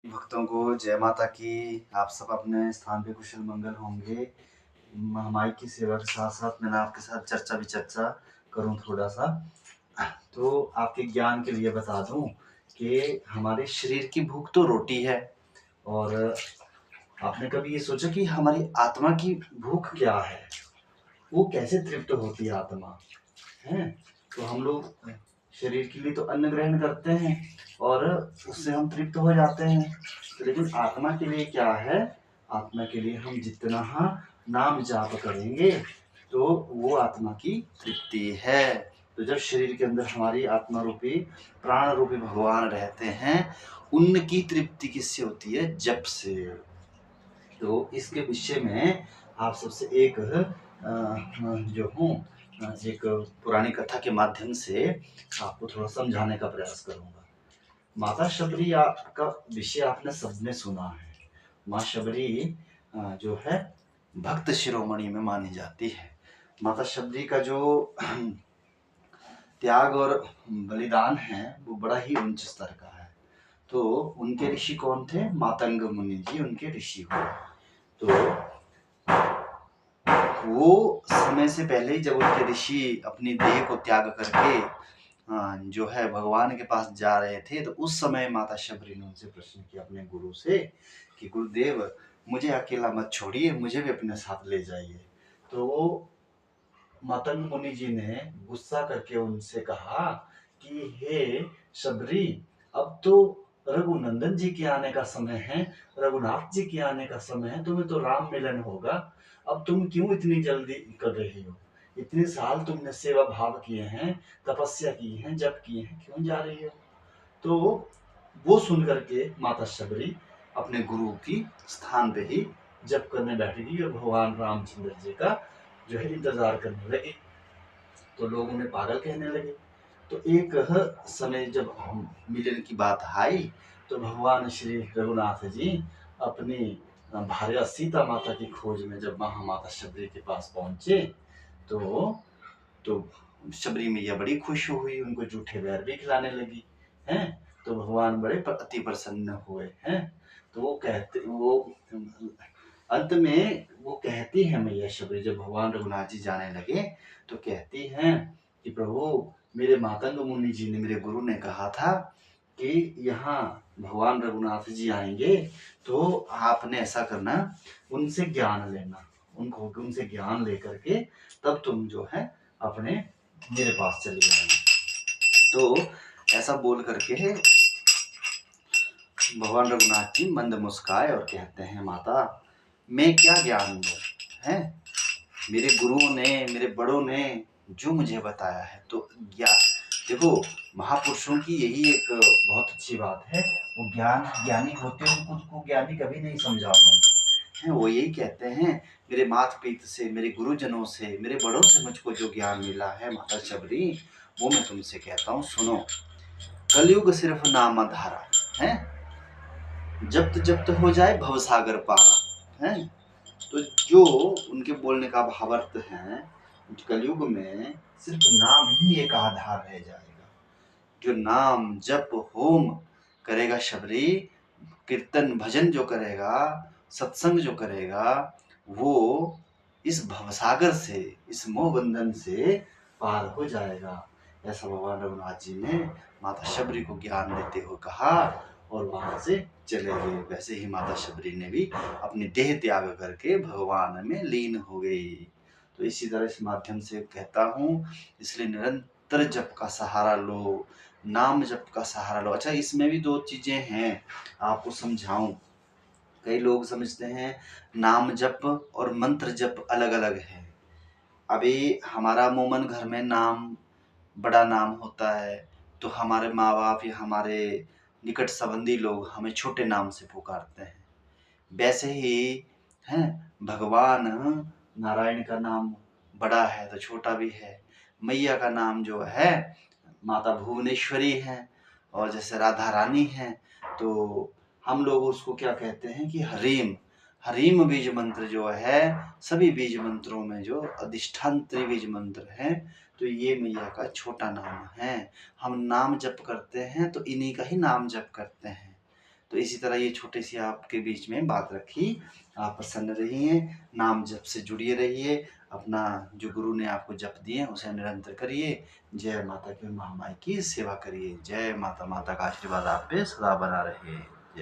भक्तों को जय माता की। आप सब अपने स्थान पे कुशल मंगल होंगे। महामाई की सेवा के साथ साथ मैंने आपके साथ चर्चा विचर्चा करूं थोड़ा सा। तो आपके ज्ञान के लिए बता दूं कि हमारे शरीर की भूख तो रोटी है। और आपने कभी ये सोचा कि हमारी आत्मा की भूख क्या है? वो कैसे तृप्त होती है आत्मा? हैं? तो हम लोग शरीर के लिए तो अन्न ग्रहण करते हैं और उससे हम तृप्त हो जाते हैं। तो लेकिन आत्मा के लिए क्या है? आत्मा के लिए हम जितना नाम जाप करेंगे तो वो आत्मा की तृप्ति है। तो जब शरीर के अंदर हमारी आत्मा रूपी प्राण रूपी भगवान रहते हैं, उनकी तृप्ति किससे होती है? जप से। तो इसके विषय में आप सबसे एक जो हूँ एक पुरानी कथा के माध्यम से आपको थोड़ा समझाने का प्रयास करूंगा। माता शबरी का विषय आपने सबने सुना है। माँ शबरी जो है भक्त शिरोमणि में मानी जाती है। माता शबरी का जो त्याग और बलिदान है वो बड़ा ही उच्च स्तर का है। तो उनके ऋषि कौन थे? मातंग मुनि जी उनके ऋषि हुए। तो वो समय से पहले ही जब उनके ऋषि अपनी देह को त्याग करके जो है भगवान के पास जा रहे थे, तो उस समय माता शबरी ने उनसे प्रश्न किया अपने गुरु से कि गुरुदेव मुझे अकेला मत छोड़िए, मुझे भी अपने साथ ले जाइए। तो वो मतंग मुनि जी ने गुस्सा करके उनसे कहा कि हे शबरी, अब तो रघुनंदन जी के आने का समय है, रघुनाथ जी के आने का समय है, तुम्हें तो राम मिलन होगा। अब तुम क्यों इतनी जल्दी कर रही हो? इतने साल तुमने सेवा भाव किए हैं, तपस्या की है, जप किए हैं, क्यों जा रही हो? तो वो सुन करके माता शबरी अपने गुरु की स्थान पे ही जप करने बैठेगी और भगवान रामचंद्र जी का जो है इंतजार करने लगी। तो लोग उन्हें पागल कहने लगे। तो एक समय जब मिलन की बात आई, तो भगवान श्री रघुनाथ जी अपनी भार्या सीता माता की खोज में जब महामाता शबरी के पास पहुंचे, तो तो शबरी मैया बड़ी खुश हुई, उनको जूठे बैर भी खिलाने लगी हैं। तो भगवान बड़े अति प्रसन्न हुए हैं। तो वो अंत में वो कहती है मैया शबरी, जब भगवान रघुनाथ जी जाने लगे तो कहती हैं कि प्रभु, मेरे मातंग मुनि जी ने, मेरे गुरु ने कहा था कि यहाँ भगवान रघुनाथ जी आएंगे, तो आपने ऐसा करना, उनसे ज्ञान लेना, उनको उनसे ज्ञान लेकर के तब तुम जो है अपने मेरे पास चले आना। तो ऐसा बोल करके भगवान रघुनाथ जी मंद मुस्काए और कहते हैं, माता मैं क्या ज्ञान दूं? हैं? मेरे गुरुओं ने, मेरे बड़ों ने जो मुझे बताया है, तो ज्ञान देखो, महापुरुषों की यही एक बहुत अच्छी बात है, वो ज्ञानी होते हैं, खुद को ज्ञानी कभी नहीं समझा उन्होंने। वो यही कहते हैं, मेरे मात पिता से, मेरे गुरुजनों से, मेरे बड़ों से मुझको जो ज्ञान मिला है माता शबरी, वो मैं तुमसे कहता हूँ, सुनो। कलयुग सिर्फ नाम आधारा है, जब्त जब्त हो जाए भवसागर पारा है। तो जो उनके बोलने का भावार्थ है, कलयुग में सिर्फ नाम ही एक आधार रह जाएगा। जो नाम जप होम करेगा शबरी, कीर्तन भजन जो करेगा, सत्संग जो करेगा, वो इस भवसागर से, इस मोह बंधन से पार हो जाएगा। ऐसा भगवान रघुनाथ जी ने माता शबरी को ज्ञान देते हुए कहा और वहां से चले गए। वैसे ही माता शबरी ने भी अपनी देह त्याग करके भगवान में लीन हो गई। तो इसी तरह इस माध्यम से कहता हूँ, इसलिए निरंतर जप का सहारा लो, नाम जप का सहारा लो। अच्छा, इसमें भी दो चीजें हैं, आपको समझाऊं। कई लोग समझते हैं नाम जप और मंत्र जप अलग अलग है। अभी हमारा अमूमन घर में नाम बड़ा नाम होता है, तो हमारे माँ बाप या हमारे निकट संबंधी लोग हमें छोटे नाम से पुकारते हैं। वैसे ही हैं, भगवान नारायण का नाम बड़ा है तो छोटा भी है। मैया का नाम जो है माता भुवनेश्वरी है, और जैसे राधा रानी है, तो हम लोग उसको क्या कहते हैं कि हरीम। हरीम बीज मंत्र जो है, सभी बीज मंत्रों में जो अधिष्ठान त्रिबीज मंत्र है, तो ये मैया का छोटा नाम है। हम नाम जप करते हैं तो इन्हीं का ही नाम जप करते हैं। तो इसी तरह ये छोटी सी आपके बीच में बात रखी। आप प्रसन्न रहिए, नाम जप से जुड़िए रहिए, अपना जो गुरु ने आपको जप दिए हैं उसे निरंतर करिए। जय माता की महामाई की सेवा करिए। जय माता, माता का आशीर्वाद आप पे सदा बना रहे।